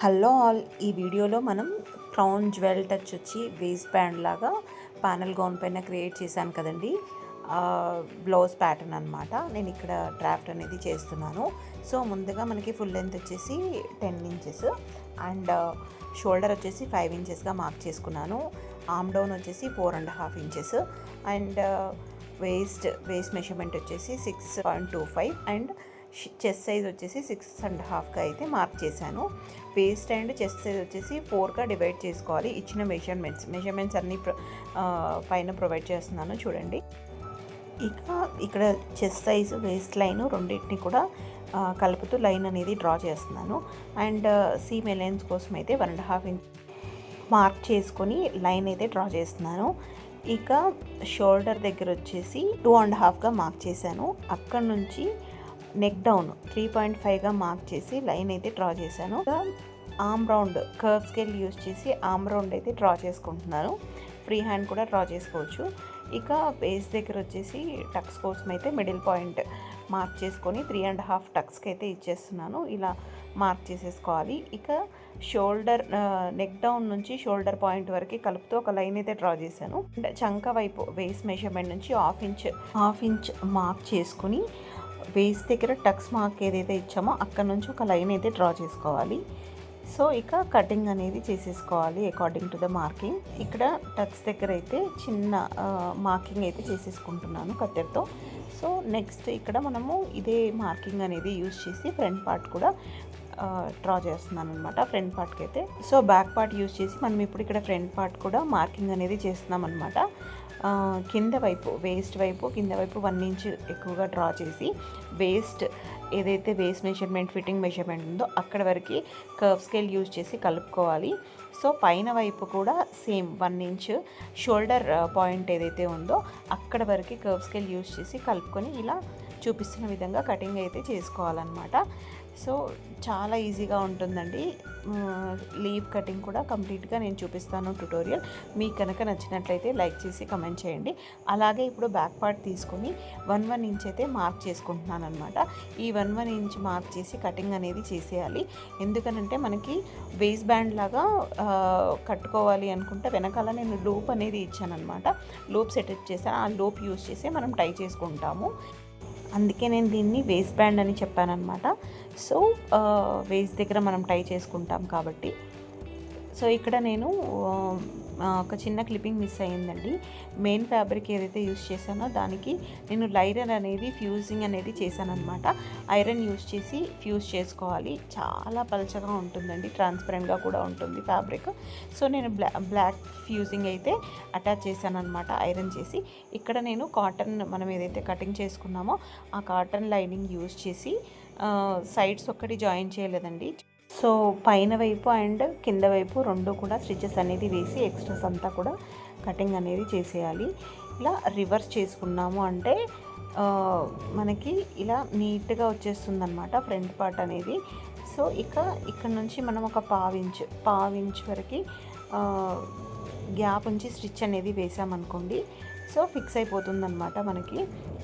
Hello all, ఈ వీడియోలో మనం క్రౌన్ జ్యువెల్ టచ్ వచ్చి వేస్ట్ బ్యాండ్ లాగా ప్యానల్ గౌన్ పైన క్రియేట్ చేశాను కదండి. బ్లౌజ్ ప్యాటర్న్ అనమాట. నేను ఇక్కడ డ్రాఫ్ట్ అనేది చేస్తున్నాను. సో ముందుగా మనకి ఫుల్ లెంత్ వచ్చేసి 10 ఇంచెస్ అండ్ షోల్డర్ వచ్చేసి 5 ఇంచెస్గా మార్క్ చేసుకున్నాను. ఆర్మ్ డౌన్ వచ్చేసి 4.5 ఇంచెస్ అండ్ వేస్ట్ మెజర్మెంట్ వచ్చేసి 6.25 అండ్ చెస్ట్ సైజ్ వచ్చేసి 6.5గా అయితే మార్క్ చేశాను. వేస్ట్ అండ్ చెస్ట్ సైజ్ వచ్చేసి 4గా డివైడ్ చేసుకోవాలి. ఇచ్చిన మెజర్మెంట్స్ అన్నీ పైన ప్రొవైడ్ చేస్తున్నాను చూడండి. ఇక్కడ చెస్ట్ సైజు వేస్ట్ లైన్ రెండింటిని కూడా కలుపుతూ లైన్ అనేది డ్రా చేస్తున్నాను. అండ్ సీమ్ అలైన్స్ కోసం అయితే 1.5 ఇంచ్ మార్క్ చేసుకొని లైన్ అయితే డ్రా చేస్తున్నాను. ఇక షోల్డర్ దగ్గర వచ్చేసి 2.5గా మార్క్ చేశాను. అక్కడ నుంచి నెక్ డౌన్ 3.5గా మార్క్ చేసి లైన్ అయితే డ్రా చేశాను. Arm round curve scale use చేసి ఆర్మ్ రౌండ్ అయితే డ్రా చేసుకుంటున్నాను. ఫ్రీ హ్యాండ్ కూడా డ్రా చేసుకోవచ్చు. ఇక బేస్ దగ్గర వచ్చేసి టక్స్ కోసం అయితే మిడిల్ పాయింట్ మార్క్ చేసుకొని 3.5 టక్స్కి అయితే ఇచ్చేస్తున్నాను. ఇలా మార్క్ చేసేసుకోవాలి. ఇక షోల్డర్ నెక్ డౌన్ నుంచి షోల్డర్ పాయింట్ వరకు కలుపుతూ ఒక లైన్ అయితే డ్రా చేశాను. అండ్ చంక వైపు వేస్ట్ మెజర్మెంట్ నుంచి హాఫ్ ఇంచ్ మార్క్ చేసుకుని వేస్ట్ దగ్గర టక్స్ మార్క్ ఏదైతే ఇచ్చామో అక్కడ నుంచి ఒక లైన్ అయితే డ్రా చేసుకోవాలి. సో ఇక కటింగ్ అనేది చేసేసుకోవాలి అకార్డింగ్ టు ద మార్కింగ్. ఇక్కడ టక్స్ దగ్గర అయితే చిన్న మార్కింగ్ అయితే చేసేసుకుంటున్నాను కత్తెరతో. సో నెక్స్ట్ ఇక్కడ మనము ఇదే మార్కింగ్ అనేది యూజ్ చేసి ఫ్రంట్ పార్ట్ కూడా డ్రా చేస్తున్నాను అనమాట. ఫ్రంట్ పార్ట్కి అయితే సో బ్యాక్ పార్ట్ యూజ్ చేసి మనం ఇప్పుడు ఇక్కడ ఫ్రంట్ పార్ట్ కూడా మార్కింగ్ అనేది చేస్తున్నాం అనమాట. కింద వైపు వేస్ట్ వైపు కింద వైపు 1 ఇంచ్ ఎక్కువగా డ్రా చేసి ఏదైతే వేస్ట్ మెజర్మెంట్ ఫిట్టింగ్ మెజర్మెంట్ ఉందో అక్కడ వరకు కర్వ్ స్కేల్ యూజ్ చేసి కలుపుకోవాలి. సో పైన వైపు కూడా సేమ్ 1 ఇంచ్ షోల్డర్ పాయింట్ ఏదైతే ఉందో అక్కడ వరకు కర్వ్ స్కేల్ యూజ్ చేసి కలుపుకొని ఇలా చూపిస్తున్న విధంగా కటింగ్ అయితే చేసుకోవాలన్నమాట. సో చాలా ఈజీగా ఉంటుందండి. లీవ్ కటింగ్ కూడా కంప్లీట్గా నేను చూపిస్తాను ట్యుటోరియల్. మీకు కనుక నచ్చినట్లయితే లైక్ చేసి కమెంట్ చేయండి. అలాగే ఇప్పుడు బ్యాక్ పార్ట్ తీసుకొని 1 ఇంచ్ అయితే మార్క్ చేసుకుంటున్నాను అనమాట. ఈ 1 ఇంచ్ మార్క్ చేసి కటింగ్ అనేది చేసేయాలి. ఎందుకనంటే మనకి వేస్ట్ బ్యాండ్ లాగా కట్టుకోవాలి అనుకుంటే వెనకాల నేను లూప్ అనేది ఇచ్చాను అనమాట. లూప్ సెటప్ చేశాను. ఆ లూప్ యూజ్ చేసి మనం టై చేసుకుంటాము. అందుకే నేను దీన్ని వేస్ట్ బ్యాండ్ అని చెప్పానమాట. సో వేస్ట్ దగ్గర మనం టై చేసుకుంటాం కాబట్టి. సో ఇక్కడ నేను ఒక చిన్న క్లిప్పింగ్ మిస్ అయ్యిందండి. మెయిన్ ఫ్యాబ్రిక్ ఏదైతే యూస్ చేశానో దానికి నేను లైనర్ అనేది ఫ్యూజింగ్ అనేది చేశాను అనమాట. ఐరన్ యూస్ చేసి ఫ్యూజ్ చేసుకోవాలి. చాలా పలచగా ఉంటుందండి, ట్రాన్స్పరెంట్గా కూడా ఉంటుంది ఫ్యాబ్రిక్. సో నేను బ్లాక్ ఫ్యూజింగ్ అయితే అటాచ్ చేశాను అనమాట ఐరన్ చేసి. ఇక్కడ నేను కాటన్ మనం ఏదైతే కటింగ్ చేసుకున్నామో ఆ కాటన్ లైనింగ్ యూజ్ చేసి సైడ్స్ ఒక్కటి జాయిన్ చేయలేదండి. సో పైన వైపు అండ్ కింద వైపు రెండు కూడా స్టిచెస్ అనేది వేసి ఎక్స్ట్రాస్ అంతా కూడా కటింగ్ అనేది చేసేయాలి. ఇలా రివర్స్ చేసుకున్నాము అంటే మనకి ఇలా నీట్గా వచ్చేస్తుంది అనమాట ఫ్రంట్ పార్ట్ అనేది. సో ఇక్కడ నుంచి మనం ఒక పావించ్ వరకు గ్యాప్ ఉంచి స్టిచ్ అనేది వేసామనుకోండి. సో ఫిక్స్ అయిపోతుందన్నమాట. మనకి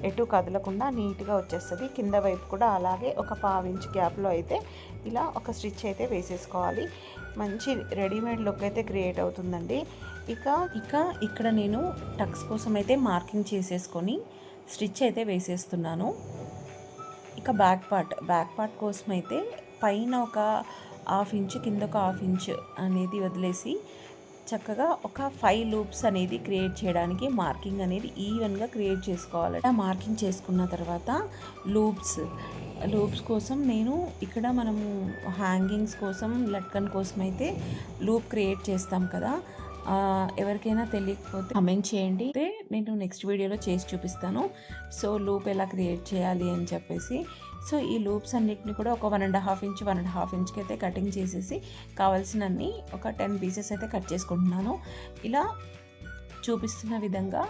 ఎటు కదలకుండా నీట్గా వచ్చేస్తుంది. కింద వైపు కూడా అలాగే ఒక పావించ్ గ్యాప్లో అయితే ఇలా ఒక స్టిచ్ అయితే వేసేసుకోవాలి. మంచి రెడీమేడ్ లుక్ అయితే క్రియేట్ అవుతుందండి. ఇక్కడ నేను టక్స్ కోసం అయితే మార్కింగ్ చేసేసుకొని స్టిచ్ అయితే వేసేస్తున్నాను. ఇక బ్యాక్ పార్ట్ కోసం అయితే పైన ఒక 1/2 ఇంచ్ కింద ఒక 1/2 ఇంచ్ అనేది వదిలేసి చక్కగా ఒక 5 లూప్స్ అనేది క్రియేట్ చేయడానికి మార్కింగ్ అనేది ఈవెన్గా క్రియేట్ చేసుకోవాలి. మార్కింగ్ చేసుకున్న తర్వాత లూప్స్ కోసం నేను ఇక్కడ మనము హ్యాంగింగ్స్ కోసం లట్కన్ కోసం అయితే లూప్ క్రియేట్ చేస్తాం కదా. ఎవరికైనా తెలియకపోతే కమెంట్ చేయండి. నేను నెక్స్ట్ వీడియోలో చేసి చూపిస్తాను. సో లూప్ ఎలా క్రియేట్ చేయాలి అని చెప్పేసి. సో ఈ లూప్స్ అన్నిటిని కూడా ఒక 1.5 ఇంచ్కి అయితే కటింగ్ చేసేసి కావాల్సినన్ని ఒక 10 పీసెస్ అయితే కట్ చేసుకుంటున్నాను. ఇలా చూపిస్తున్న విధంగా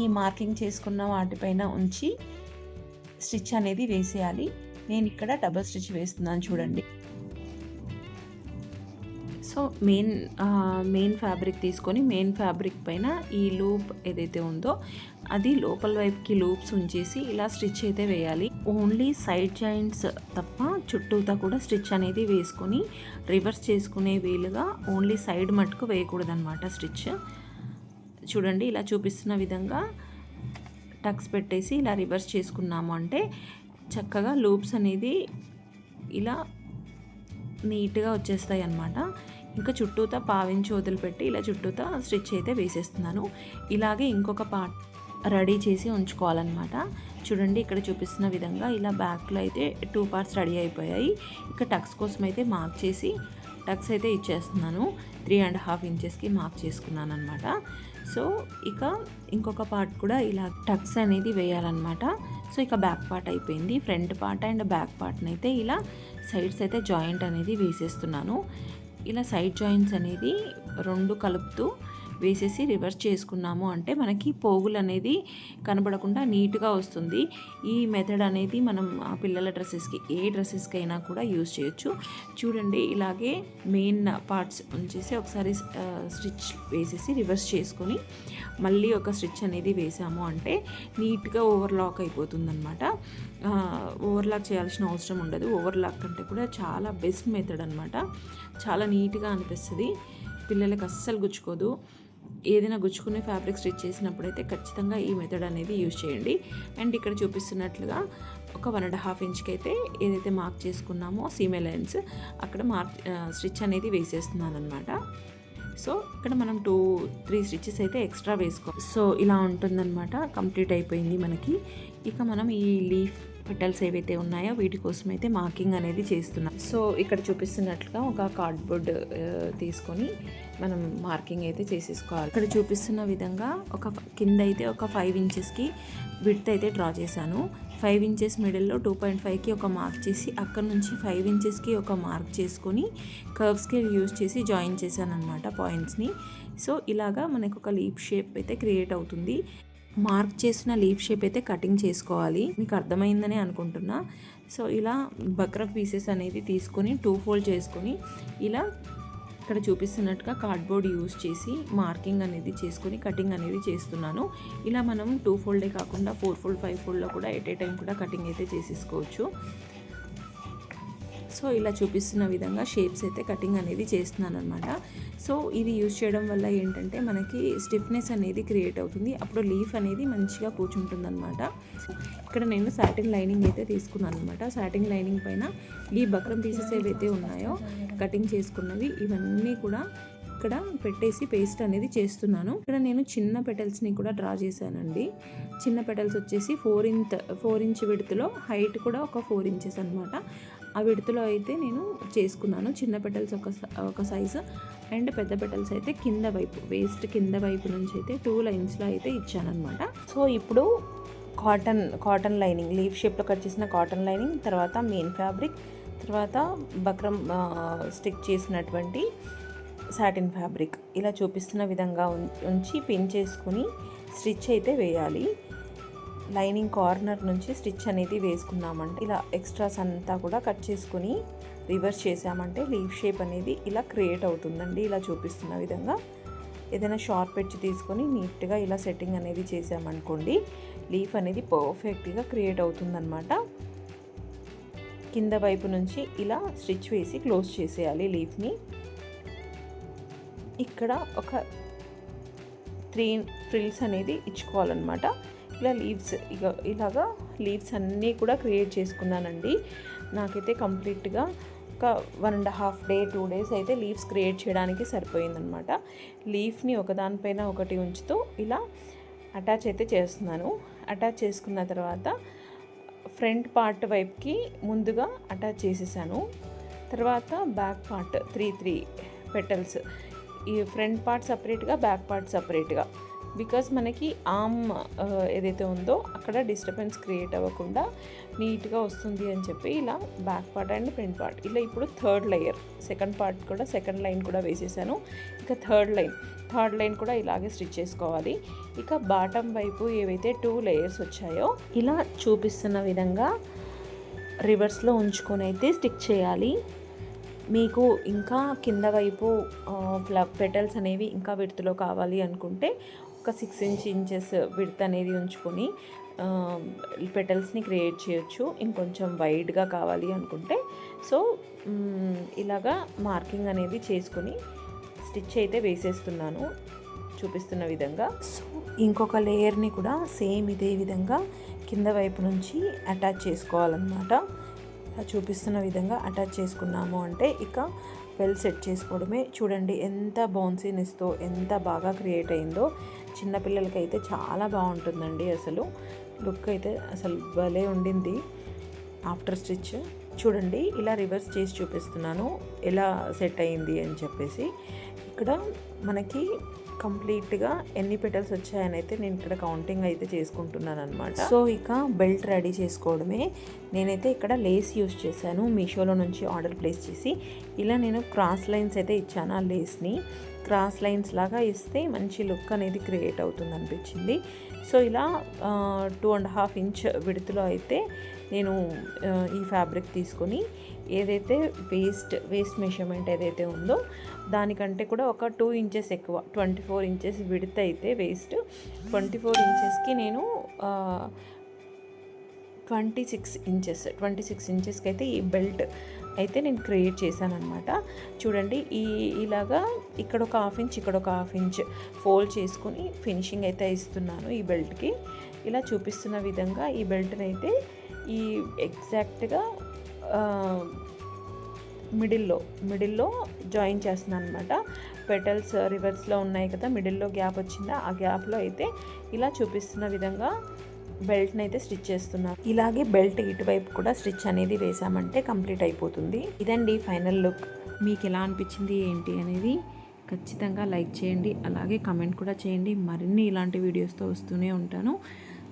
ఈ మార్కింగ్ చేసుకున్న వాటిపైన ఉంచి స్టిచ్ అనేది వేసేయాలి. నేను ఇక్కడ డబుల్ స్టిచ్ వేస్తున్నాను చూడండి. సో మెయిన్ ఫ్యాబ్రిక్ తీసుకొని మెయిన్ ఫ్యాబ్రిక్ పైన ఈ లూప్ ఏదైతే ఉందో అది లోపల వైపుకి లూప్స్ ఉంచేసి ఇలా స్టిచ్ అయితే వేయాలి. ఓన్లీ సైడ్ జాయింట్స్ తప్ప చుట్టూతా కూడా స్టిచ్ అనేది వేసుకొని రివర్స్ చేసుకునే వీలుగా ఓన్లీ సైడ్ మట్టుకు వేయకూడదన్నమాట స్టిచ్. చూడండి ఇలా చూపిస్తున్న విధంగా టక్స్ పెట్టేసి ఇలా రివర్స్ చేసుకున్నాము అంటే చక్కగా లూప్స్ అనేది ఇలా నీట్గా వచ్చేస్తాయి అన్నమాట. ఇంకా చుట్టూతా పావించి వదిలిపెట్టి ఇలా చుట్టూతా స్టిచ్ అయితే వేసేస్తున్నాను. ఇలాగే ఇంకొక పార్ట్ రెడీ చేసి ఉంచుకోవాలన్నమాట. చూడండి ఇక్కడ చూపిస్తున్న విధంగా ఇలా బ్యాక్లో అయితే 2 పార్ట్స్ రెడీ అయిపోయాయి. ఇక టక్స్ కోసం అయితే మార్క్ చేసి టక్స్ అయితే ఇచ్చేస్తున్నాను. 3.5 ఇంచెస్కి మార్క్ చేసుకున్నాను అనమాట. సో ఇక ఇంకొక పార్ట్ కూడా ఇలా టక్స్ అనేది వేయాలన్నమాట. సో ఇక బ్యాక్ పార్ట్ అయిపోయింది. ఫ్రంట్ పార్ట్ అండ్ బ్యాక్ పార్ట్ని అయితే ఇలా సైడ్స్ అయితే జాయింట్ అనేది వేసేస్తున్నాను. ఇలా సైడ్ జాయింట్స్ అనేది 2 కలుపుతూ వేసేసి రివర్స్ చేసుకున్నాము అంటే మనకి పోగులు అనేది కనబడకుండా నీట్గా వస్తుంది. ఈ మెథడ్ అనేది మనం ఆ పిల్లల డ్రెస్సెస్కి ఏ డ్రెస్సెస్కి అయినా కూడా యూజ్ చేయొచ్చు. చూడండి ఇలాగే మెయిన్ పార్ట్స్ ఉంచేసి ఒకసారి స్టిచ్ వేసేసి రివర్స్ చేసుకొని మళ్ళీ ఒక స్టిచ్ అనేది వేసాము అంటే నీట్గా ఓవర్లాక్ అయిపోతుందన్నమాట. ఓవర్లాక్ చేయాల్సిన అవసరం ఉండదు. ఓవర్లాక్ అంటే కూడా చాలా బెస్ట్ మెథడ్ అనమాట. చాలా నీట్గా అనిపిస్తుంది, పిల్లలకి అస్సలు గుచ్చుకోదు. ఏదైనా గుచ్చుకునే ఫ్యాబ్రిక్ స్టిచ్ చేసినప్పుడైతే ఖచ్చితంగా ఈ మెథడ్ అనేది యూజ్ చేయండి. అండ్ ఇక్కడ చూపిస్తున్నట్లుగా ఒక 1.5 ఇంచ్కి అయితే ఏదైతే మార్క్ చేసుకున్నామో సీమ్ అలయన్స్ అక్కడ స్టిచ్ అనేది వేసేస్తున్నాను అనమాట. సో ఇక్కడ మనం 2-3 స్టిచెస్ అయితే ఎక్స్ట్రా వేసుకోవాలి. సో ఇలా ఉంటుందన్నమాట. కంప్లీట్ అయిపోయింది మనకి. ఇక మనం ఈ లీఫ్ పెటల్స్ ఏవైతే ఉన్నాయో వీటి కోసం అయితే మార్కింగ్ అనేది చేస్తున్నాం. సో ఇక్కడ చూపిస్తున్నట్లుగా ఒక కార్డ్బోర్డ్ తీసుకొని మనం మార్కింగ్ అయితే చేసేసుకోవాలి. ఇక్కడ చూపిస్తున్న విధంగా కింద అయితే ఒక 5 ఇంచెస్కి విడ్త్ అయితే డ్రా చేశాను. 5 ఇంచెస్ మిడిల్లో 2.5కి ఒక మార్క్ చేసి అక్కడ నుంచి 5 ఇంచెస్కి ఒక మార్క్ చేసుకొని కర్వ్ స్కేల్ యూజ్ చేసి జాయిన్ చేశాను అనమాట పాయింట్స్ని. సో ఇలాగా మనకు ఒక లీప్ షేప్ అయితే క్రియేట్ అవుతుంది. మార్క్ చేసిన లీఫ్ షేప్ అయితే కటింగ్ చేసుకోవాలి. మీకు అర్థమైందని అనుకుంటున్నా. సో ఇలా బక్రా పీసెస్ అనేది తీసుకొని 2 ఫోల్డ్ చేసుకొని ఇలా ఇక్కడ చూపిస్తున్నట్టుగా కార్డ్బోర్డ్ యూజ్ చేసి మార్కింగ్ అనేది చేసుకొని కటింగ్ అనేది చేస్తున్నాను. ఇలా మనం 2 ఫోల్డే కాకుండా 4 ఫోల్డ్ 5 ఫోల్డ్లో కూడా ఎట్ ఏ టైం కూడా కటింగ్ అయితే చేసేసుకోవచ్చు. సో ఇలా చూపిస్తున్న విధంగా షేప్స్ అయితే కటింగ్ అనేది చేస్తున్నాను అనమాట. సో ఇది యూజ్ చేయడం వల్ల ఏంటంటే మనకి స్టిఫ్నెస్ అనేది క్రియేట్ అవుతుంది. అప్పుడు లీఫ్ అనేది మంచిగా కూర్చుంటుంది అనమాట. ఇక్కడ నేను సాటిన్ లైనింగ్ అయితే తీసుకున్నాను అనమాట. సాటిన్ లైనింగ్ పైన ఈ బక్రం పీసెస్ ఏవైతే ఉన్నాయో కటింగ్ చేసుకున్నవి ఇవన్నీ కూడా ఇక్కడ పెట్టేసి పేస్ట్ అనేది చేస్తున్నాను. ఇక్కడ నేను చిన్న పెటల్స్ని కూడా డ్రా చేశానండి. చిన్న పెటల్స్ వచ్చేసి 4 ఇంచ్ విడ్త్లో, హైట్ కూడా ఒక 4 ఇంచెస్ అనమాట. ఆ విడతలో అయితే నేను చేసుకున్నాను. చిన్న పెటల్స్ ఒక సైజు అండ్ పెద్ద పెటల్స్ అయితే కింద వైపు వేస్ట్ కింద వైపు నుంచి అయితే 2 లైన్స్లో అయితే ఇచ్చానమాట. సో ఇప్పుడు కాటన్ లైనింగ్ లీఫ్ షేప్లో కట్ చేసిన కాటన్ లైనింగ్, తర్వాత మెయిన్ ఫ్యాబ్రిక్, తర్వాత బక్రం స్టిక్ చేసినటువంటి సాటిన్ ఫ్యాబ్రిక్ ఇలా చూపిస్తున్న విధంగా ఉంచి పిన్ చేసుకుని స్టిచ్ అయితే వేయాలి. లైనింగ్ కార్నర్ నుంచి స్టిచ్ అనేది వేసుకున్నామంటే ఇలా ఎక్స్ట్రాస్ అంతా కూడా కట్ చేసుకుని రివర్స్ చేసామంటే లీఫ్ షేప్ అనేది ఇలా క్రియేట్ అవుతుందండి. ఇలా చూపిస్తున్న విధంగా ఏదైనా షార్ప్ ఎడ్జ్ తీసుకొని నీట్గా ఇలా సెట్టింగ్ అనేది చేసామనుకోండి లీఫ్ అనేది పర్ఫెక్ట్గా క్రియేట్ అవుతుందన్నమాట. కింద వైపు నుంచి ఇలా స్టిచ్ వేసి క్లోజ్ చేసేయాలి లీఫ్ని. ఇక్కడ ఒక 3 ఫ్రిల్స్ అనేది ఇచ్చుకోవాలన్నమాట. ఇలా ఇలాగా లీవ్స్ అన్నీ కూడా క్రియేట్ చేసుకున్నానండి. నాకైతే కంప్లీట్గా ఒక 1.5 డే 2 డేస్ అయితే లీవ్స్ క్రియేట్ చేయడానికి సరిపోయిందనమాట. లీఫ్ని ఒకదానిపైన ఒకటి ఉంచుతూ ఇలా అటాచ్ అయితే చేస్తున్నాను. అటాచ్ చేసుకున్న తర్వాత ఫ్రంట్ పార్ట్ వైపుకి ముందుగా అటాచ్ చేసేసాను. తర్వాత బ్యాక్ పార్ట్ 3 పెటల్స్, ఈ ఫ్రంట్ పార్ట్ సపరేట్గా బ్యాక్ పార్ట్ సపరేట్గా, బికాజ్ మనకి ఆర్మ్ ఏదైతే ఉందో అక్కడ డిస్టర్బెన్స్ క్రియేట్ అవ్వకుండా నీట్గా వస్తుంది అని చెప్పి ఇలా back part and front part ఇలా ఇప్పుడు 3rd లేయర్ సెకండ్ పార్ట్ కూడా సెకండ్ లైన్ కూడా వేసేసాను. ఇక థర్డ్ లైన్ కూడా ఇలాగే స్టిచ్ చేసుకోవాలి. ఇక బాటమ్ వైపు ఏవైతే 2 లేయర్స్ వచ్చాయో ఇలా చూపిస్తున్న విధంగా రివర్స్లో ఉంచుకొని అయితే స్టిక్ చేయాలి. మీకు ఇంకా కింద వైపు పెటల్స్ అనేవి ఇంకా విడ్త్లో కావాలి అనుకుంటే ఒక 6 ఇంచెస్ విడ్త్ అనేది ఉంచుకొని పెటల్స్ని క్రియేట్ చేయొచ్చు. ఇంకొంచెం వైడ్గా కావాలి అనుకుంటే సో ఇలాగా మార్కింగ్ అనేది చేసుకొని స్టిచ్ అయితే వేసేస్తున్నాను చూపిస్తున్న విధంగా. సో ఇంకొక లేయర్ని కూడా సేమ్ ఇదే విధంగా కింద వైపు నుంచి అటాచ్ చేసుకోవాలన్నమాట. చూపిస్తున్న విధంగా అటాచ్ చేసుకున్నాము అంటే ఇక వెల్ సెట్ చేసుకోవడమే. చూడండి ఎంత బౌన్సీనెస్తో ఎంత బాగా క్రియేట్ అయిందో. చిన్నపిల్లలకైతే చాలా బాగుంటుందండి. అసలు లుక్ అయితే అసలు భలే ఉండింది ఆఫ్టర్ స్టిచ్. చూడండి ఇలా రివర్స్ చేసి చూపిస్తున్నాను ఎలా సెట్ అయింది అని చెప్పేసి. ఇక్కడ మనకి కంప్లీట్గా ఎన్ని పెటల్స్ వచ్చాయని అయితే నేను ఇక్కడ కౌంటింగ్ అయితే చేసుకుంటున్నాను అనమాట. సో ఇక బెల్ట్ రెడీ చేసుకోవడమే. నేనైతే ఇక్కడ లేస్ యూస్ చేశాను. మీషోలో నుంచి ఆర్డర్ ప్లేస్ చేసి ఇలా నేను క్రాస్ లైన్స్ అయితే ఇచ్చాను. ఆ లేస్ని క్రాస్ లైన్స్ లాగా ఇస్తే మంచి లుక్ అనేది క్రియేట్ అవుతుంది అనిపించింది. సో ఇలా 2.5 ఇంచ్ విడుతులో అయితే నేను ఈ ఫ్యాబ్రిక్ తీసుకొని ఏదైతే వేస్ట్ మెజర్మెంట్ ఏదైతే ఉందో దానికంటే కూడా ఒక 2 ఇంచెస్ ఎక్కువ 24 ఇంచెస్ విడ్త్ అయితే వేస్ట్ 24 ఇంచెస్కి నేను 26 ఇంచెస్కి అయితే ఈ బెల్ట్ అయితే నేను క్రియేట్ చేశాను అనమాట. చూడండి ఇలాగా ఇక్కడ ఒక 1/2 ఇంచ్ ఇక్కడ ఒక 1/2 ఇంచ్ ఫోల్డ్ చేసుకొని ఫినిషింగ్ అయితే ఇస్తున్నాను ఈ బెల్ట్కి. ఇలా చూపిస్తున్న విధంగా ఈ బెల్ట్ని అయితే ఈ ఎగ్జాక్ట్గా మిడిల్లో జాయిన్ చేస్తున్నాను అనమాట. పెటల్స్ రివర్స్లో ఉన్నాయి కదా, మిడిల్లో గ్యాప్ వచ్చిందా, ఆ గ్యాప్లో అయితే ఇలా చూపిస్తున్న విధంగా బెల్ట్ని అయితే స్టిచ్ చేస్తున్నాను. ఇలాగే బెల్ట్ ఇటువైపు కూడా స్టిచ్ అనేది వేసామంటే కంప్లీట్ అయిపోతుంది. ఇదండి ఫైనల్ లుక్. మీకు ఎలా అనిపించింది ఏంటి అనేది ఖచ్చితంగా లైక్ చేయండి, అలాగే కమెంట్ కూడా చేయండి. మరిన్ని ఇలాంటి వీడియోస్తో వస్తూనే ఉంటాను.